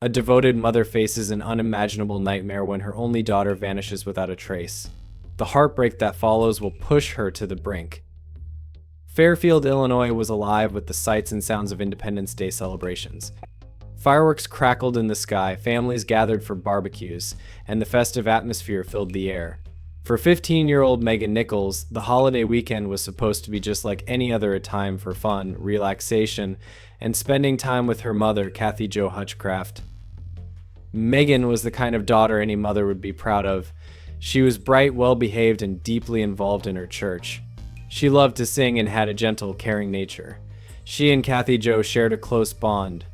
A devoted mother faces an unimaginable nightmare when her only daughter vanishes without a trace. The heartbreak that follows will push her to the brink. Fairfield, Illinois was alive with the sights and sounds of Independence Day celebrations. Fireworks crackled in the sky, families gathered for barbecues, and the festive atmosphere filled the air. For 15-year-old Megan Nichols, the holiday weekend was supposed to be just like any other time for fun, relaxation, and spending time with her mother, Kathy Jo Hutchcraft. Megan was the kind of daughter any mother would be proud of. She was bright, well-behaved, and deeply involved in her church. She loved to sing and had a gentle, caring nature. She and Kathy Jo shared a close bond,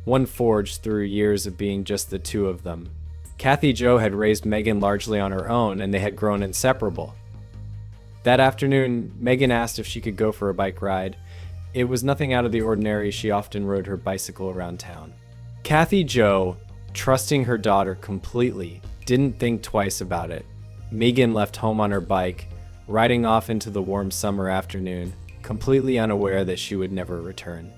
one forged through years of being just the two of them. Kathy Jo had raised Megan largely on her own, and they had grown inseparable. That afternoon, Megan asked if she could go for a bike ride. It was nothing out of the ordinary. She often rode her bicycle around town. Kathy Jo, trusting her daughter completely, didn't think twice about it. Megan left home on her bike, riding off into the warm summer afternoon, completely unaware that she would never return.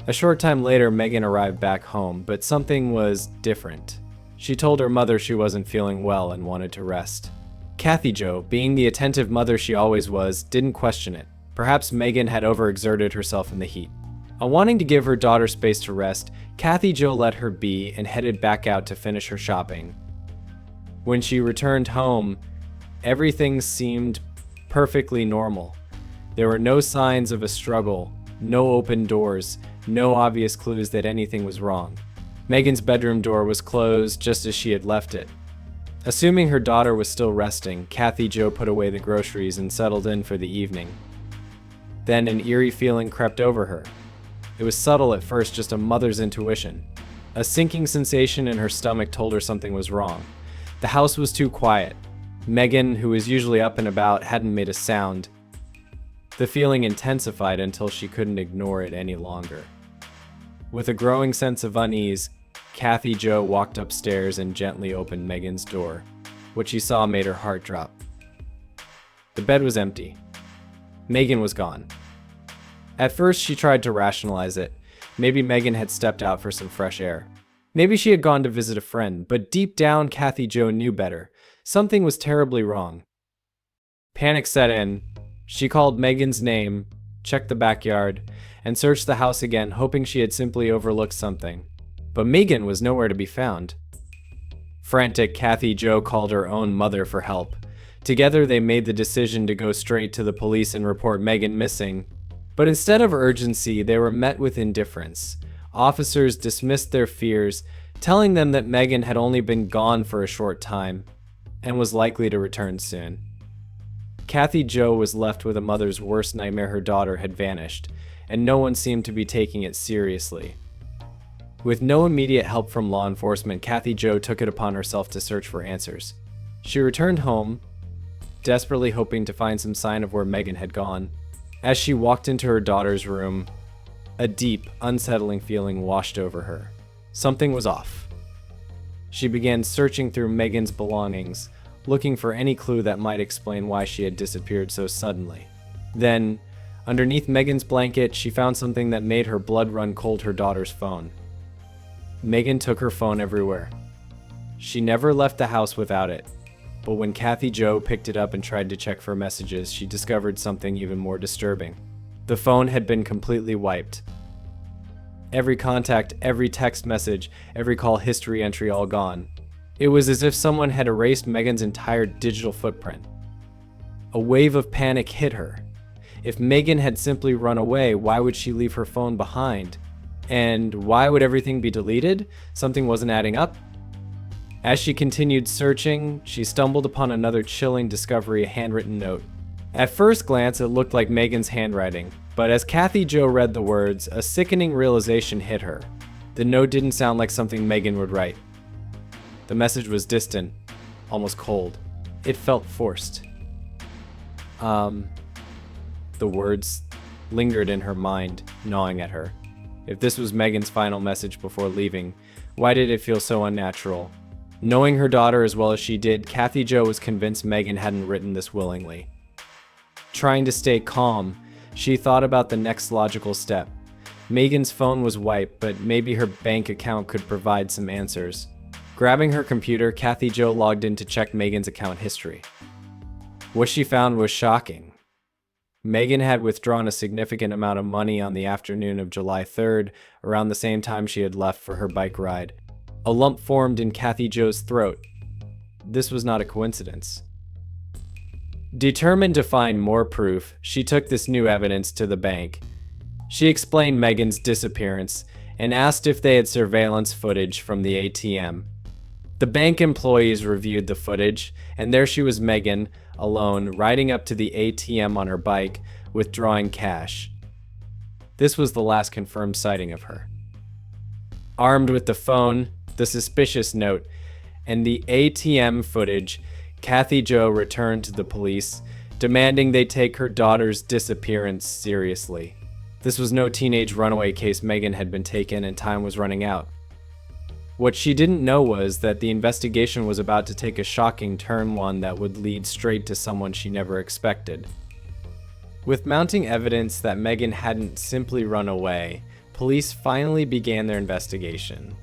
A short time later, Megan arrived back home, but something was different. She told her mother she wasn't feeling well and wanted to rest. Kathy Jo, being the attentive mother she always was, didn't question it. Perhaps Megan had overexerted herself in the heat. Wanting to give her daughter space to rest, Kathy Jo let her be and headed back out to finish her shopping. When she returned home, everything seemed perfectly normal. There were no signs of a struggle, no open doors, no obvious clues that anything was wrong. Megan's bedroom door was closed just as she had left it. Assuming her daughter was still resting, Kathy Jo put away the groceries and settled in for the evening. Then an eerie feeling crept over her. It was subtle at first, just a mother's intuition. A sinking sensation in her stomach told her something was wrong. The house was too quiet. Megan, who was usually up and about, hadn't made a sound. The feeling intensified until she couldn't ignore it any longer. With a growing sense of unease, Kathy Jo walked upstairs and gently opened Megan's door. What she saw made her heart drop. The bed was empty. Megan was gone. At first, she tried to rationalize it. Maybe Megan had stepped out for some fresh air. Maybe she had gone to visit a friend, but deep down, Kathy Jo knew better. Something was terribly wrong. Panic set in. She called Megan's name, checked the backyard, and searched the house again, hoping she had simply overlooked something. But Megan was nowhere to be found. Frantic, Kathy Jo called her own mother for help. Together, they made the decision to go straight to the police and report Megan missing. But instead of urgency, they were met with indifference. Officers dismissed their fears, telling them that Megan had only been gone for a short time and was likely to return soon. Kathy Jo was left with a mother's worst nightmare: her daughter had vanished, and no one seemed to be taking it seriously. With no immediate help from law enforcement, Kathy Jo took it upon herself to search for answers. She returned home, desperately hoping to find some sign of where Megan had gone. As she walked into her daughter's room, a deep, unsettling feeling washed over her. Something was off. She began searching through Megan's belongings, looking for any clue that might explain why she had disappeared so suddenly. Then, underneath Megan's blanket, she found something that made her blood run cold: her daughter's phone. Megan took her phone everywhere. She never left the house without it. But when Kathy Jo picked it up and tried to check for messages, she discovered something even more disturbing. The phone had been completely wiped. Every contact, every text message, every call history entry all gone. It was as if someone had erased Megan's entire digital footprint. A wave of panic hit her. If Megan had simply run away, why would she leave her phone behind? And why would everything be deleted? Something wasn't adding up. As she continued searching, she stumbled upon another chilling discovery: a handwritten note. At first glance, it looked like Megan's handwriting, but as Kathy Jo read the words, a sickening realization hit her. The note didn't sound like something Megan would write. The message was distant, almost cold. It felt forced. The words lingered in her mind, gnawing at her. If this was Megan's final message before leaving, why did it feel so unnatural? Knowing her daughter as well as she did, Kathy Jo was convinced Megan hadn't written this willingly. Trying to stay calm, she thought about the next logical step. Megan's phone was wiped, but maybe her bank account could provide some answers. Grabbing her computer, Kathy Jo logged in to check Megan's account history. What she found was shocking. Megan had withdrawn a significant amount of money on the afternoon of July 3rd, around the same time she had left for her bike ride. A lump formed in Kathy Jo's throat. This was not a coincidence. Determined to find more proof, she took this new evidence to the bank. She explained Megan's disappearance and asked if they had surveillance footage from the ATM. The bank employees reviewed the footage, and there she was, Megan, alone, riding up to the ATM on her bike, withdrawing cash. This was the last confirmed sighting of her. Armed with the phone, the suspicious note, and the ATM footage, Kathy Jo returned to the police, demanding they take her daughter's disappearance seriously. This was no teenage runaway case. Megan had been taken and time was running out. What she didn't know was that the investigation was about to take a shocking turn, one that would lead straight to someone she never expected. With mounting evidence that Megan hadn't simply run away, police finally began their investigation.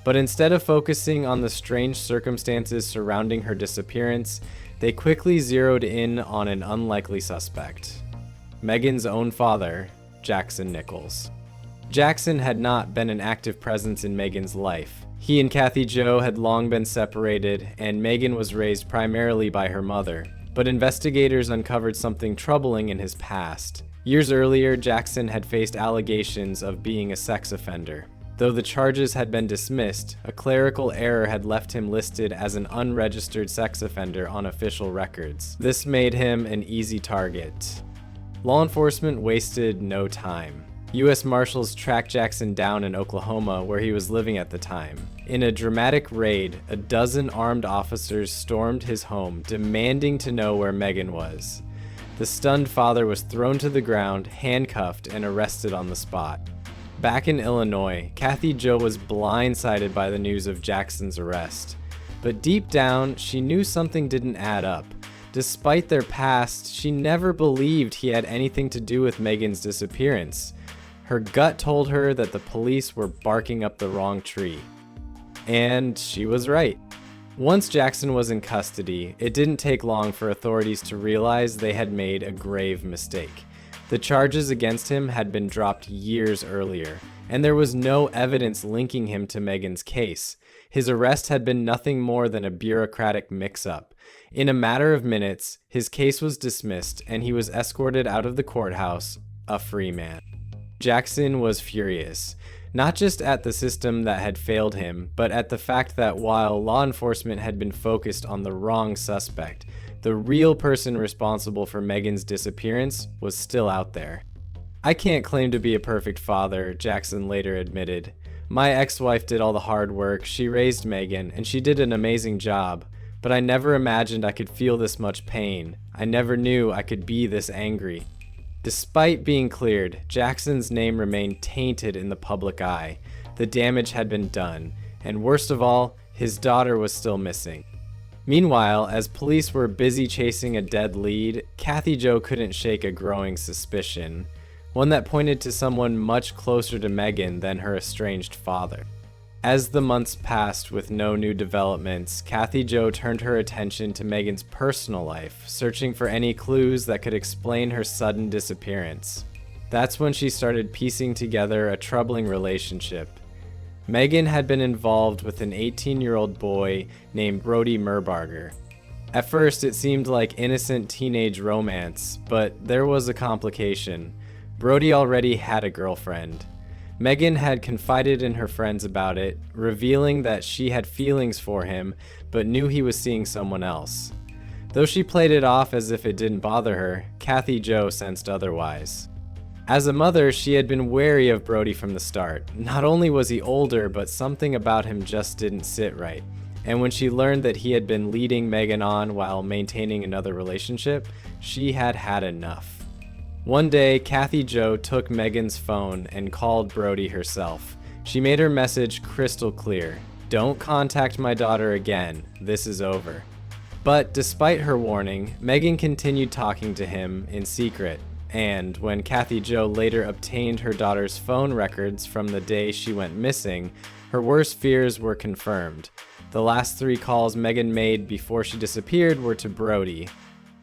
But instead of focusing on the strange circumstances surrounding her disappearance, they quickly zeroed in on an unlikely suspect: Megan's own father, Jackson Nichols. Jackson had not been an active presence in Megan's life. He and Kathy Jo had long been separated, and Megan was raised primarily by her mother. But investigators uncovered something troubling in his past. Years earlier, Jackson had faced allegations of being a sex offender. Though the charges had been dismissed, a clerical error had left him listed as an unregistered sex offender on official records. This made him an easy target. Law enforcement wasted no time. U.S. Marshals tracked Jackson down in Oklahoma, where he was living at the time. In a dramatic raid, a dozen armed officers stormed his home, demanding to know where Megan was. The stunned father was thrown to the ground, handcuffed, and arrested on the spot. Back in Illinois, Kathy Jo was blindsided by the news of Jackson's arrest. But deep down, she knew something didn't add up. Despite their past, she never believed he had anything to do with Megan's disappearance. Her gut told her that the police were barking up the wrong tree. And she was right. Once Jackson was in custody, it didn't take long for authorities to realize they had made a grave mistake. The charges against him had been dropped years earlier, and there was no evidence linking him to Megan's case. His arrest had been nothing more than a bureaucratic mix-up. In a matter of minutes, his case was dismissed, and he was escorted out of the courthouse, a free man. Jackson was furious, not just at the system that had failed him, but at the fact that while law enforcement had been focused on the wrong suspect, the real person responsible for Megan's disappearance was still out there. "I can't claim to be a perfect father," Jackson later admitted. "My ex-wife did all the hard work, she raised Megan, and she did an amazing job. But I never imagined I could feel this much pain. I never knew I could be this angry." Despite being cleared, Jackson's name remained tainted in the public eye. The damage had been done, and worst of all, his daughter was still missing. Meanwhile, as police were busy chasing a dead lead, Kathy Jo couldn't shake a growing suspicion, one that pointed to someone much closer to Megan than her estranged father. As the months passed with no new developments, Kathy Jo turned her attention to Megan's personal life, searching for any clues that could explain her sudden disappearance. That's when she started piecing together a troubling relationship. Megan had been involved with an 18-year-old boy named Brody Merbarger. At first, it seemed like innocent teenage romance, but there was a complication. Brody already had a girlfriend. Megan had confided in her friends about it, revealing that she had feelings for him, but knew he was seeing someone else. Though she played it off as if it didn't bother her, Kathy Jo sensed otherwise. As a mother, she had been wary of Brody from the start. Not only was he older, but something about him just didn't sit right. And when she learned that he had been leading Megan on while maintaining another relationship, she had had enough. One day, Kathy Jo took Megan's phone and called Brody herself. She made her message crystal clear: "Don't contact my daughter again. This is over." But despite her warning, Megan continued talking to him in secret, And when Kathy Jo later obtained her daughter's phone records from the day she went missing, her worst fears were confirmed. The last 3 calls Megan made before she disappeared were to Brody.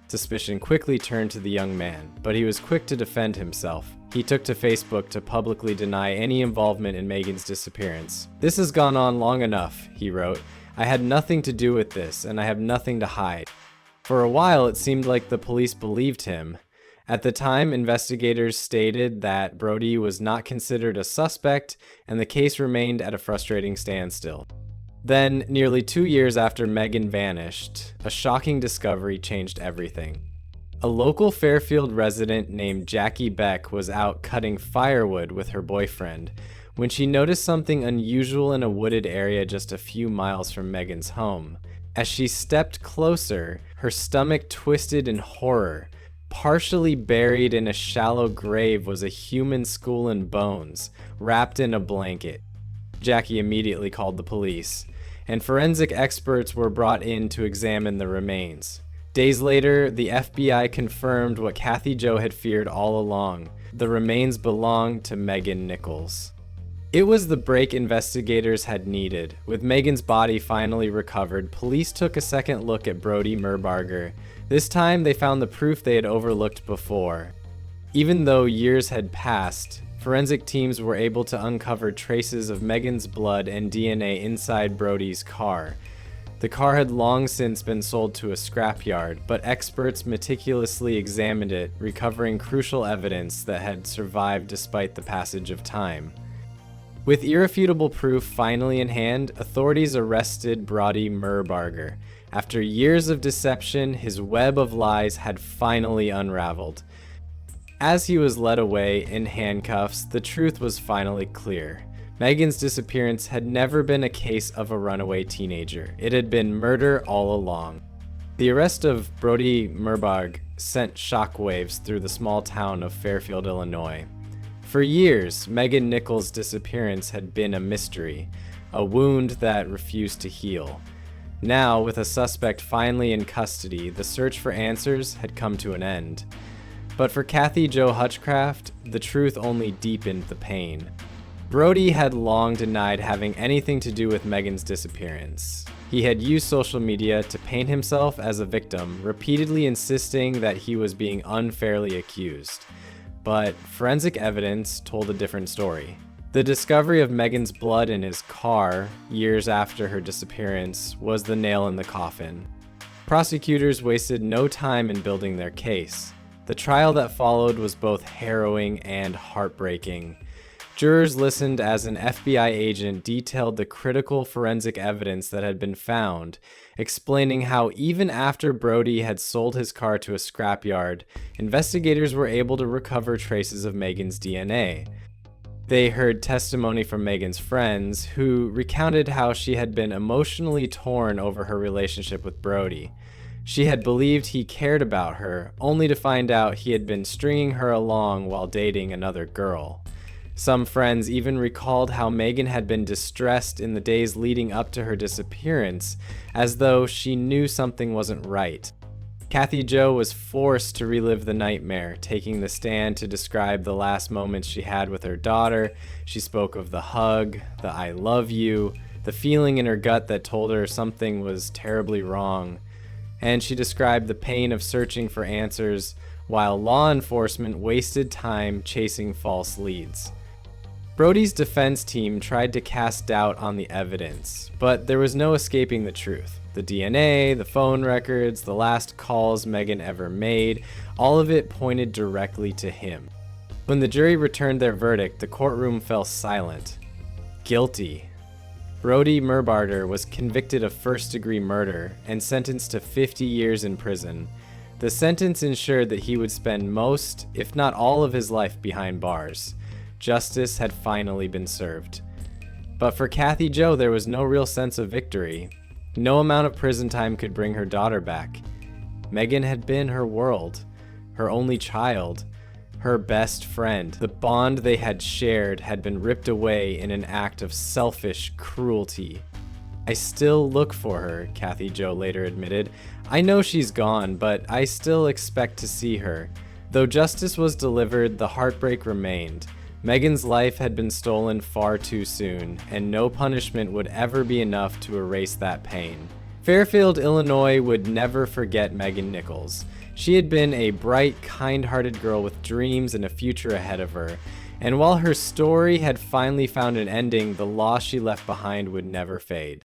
Suspicion quickly turned to the young man, but he was quick to defend himself. He took to Facebook to publicly deny any involvement in Megan's disappearance. "This has gone on long enough," he wrote. "I had nothing to do with this, and I have nothing to hide." For a while, it seemed like the police believed him. At the time, investigators stated that Brody was not considered a suspect, and the case remained at a frustrating standstill. Then, nearly 2 years after Megan vanished, a shocking discovery changed everything. A local Fairfield resident named Jackie Beck was out cutting firewood with her boyfriend when she noticed something unusual in a wooded area just a few miles from Megan's home. As she stepped closer, her stomach twisted in horror. Partially buried in a shallow grave was a human skull and bones, wrapped in a blanket. Jackie immediately called the police, and forensic experts were brought in to examine the remains. Days later, the FBI confirmed what Kathy Jo had feared all along. The remains belonged to Megan Nichols. It was the break investigators had needed. With Megan's body finally recovered, police took a second look at Brody Merbarger. This time, they found the proof they had overlooked before. Even though years had passed, forensic teams were able to uncover traces of Megan's blood and DNA inside Brody's car. The car had long since been sold to a scrapyard, but experts meticulously examined it, recovering crucial evidence that had survived despite the passage of time. With irrefutable proof finally in hand, authorities arrested Brody Merbarger. After years of deception, his web of lies had finally unraveled. As he was led away in handcuffs, the truth was finally clear. Megan's disappearance had never been a case of a runaway teenager. It had been murder all along. The arrest of Brody Merbarger sent shockwaves through the small town of Fairfield, Illinois. For years, Megan Nichols' disappearance had been a mystery, a wound that refused to heal. Now, with a suspect finally in custody, the search for answers had come to an end. But for Kathy Jo Hutchcraft, the truth only deepened the pain. Brody had long denied having anything to do with Megan's disappearance. He had used social media to paint himself as a victim, repeatedly insisting that he was being unfairly accused. But forensic evidence told a different story. The discovery of Megan's blood in his car, years after her disappearance, was the nail in the coffin. Prosecutors wasted no time in building their case. The trial that followed was both harrowing and heartbreaking. Jurors listened as an FBI agent detailed the critical forensic evidence that had been found, explaining how even after Brody had sold his car to a scrapyard, investigators were able to recover traces of Megan's DNA. They heard testimony from Megan's friends, who recounted how she had been emotionally torn over her relationship with Brody. She had believed he cared about her, only to find out he had been stringing her along while dating another girl. Some friends even recalled how Megan had been distressed in the days leading up to her disappearance, as though she knew something wasn't right. Kathy Jo was forced to relive the nightmare, taking the stand to describe the last moments she had with her daughter. She spoke of the hug, the "I love you," the feeling in her gut that told her something was terribly wrong. And she described the pain of searching for answers while law enforcement wasted time chasing false leads. Brody's defense team tried to cast doubt on the evidence, but there was no escaping the truth. The DNA, the phone records, the last calls Megan ever made, all of it pointed directly to him. When the jury returned their verdict, the courtroom fell silent. Guilty. Brody Merbarger was convicted of first-degree murder and sentenced to 50 years in prison. The sentence ensured that he would spend most, if not all, of his life behind bars. Justice had finally been served. But for Kathy Jo, there was no real sense of victory. No amount of prison time could bring her daughter back. Megan had been her world, her only child, her best friend. The bond they had shared had been ripped away in an act of selfish cruelty. "I still look for her," Kathy Jo later admitted. "I know she's gone, but I still expect to see her. Though justice was delivered, the heartbreak remained. Megan's life had been stolen far too soon, and no punishment would ever be enough to erase that pain. Fairfield, Illinois would never forget Megan Nichols. She had been a bright, kind-hearted girl with dreams and a future ahead of her, and while her story had finally found an ending, the loss she left behind would never fade.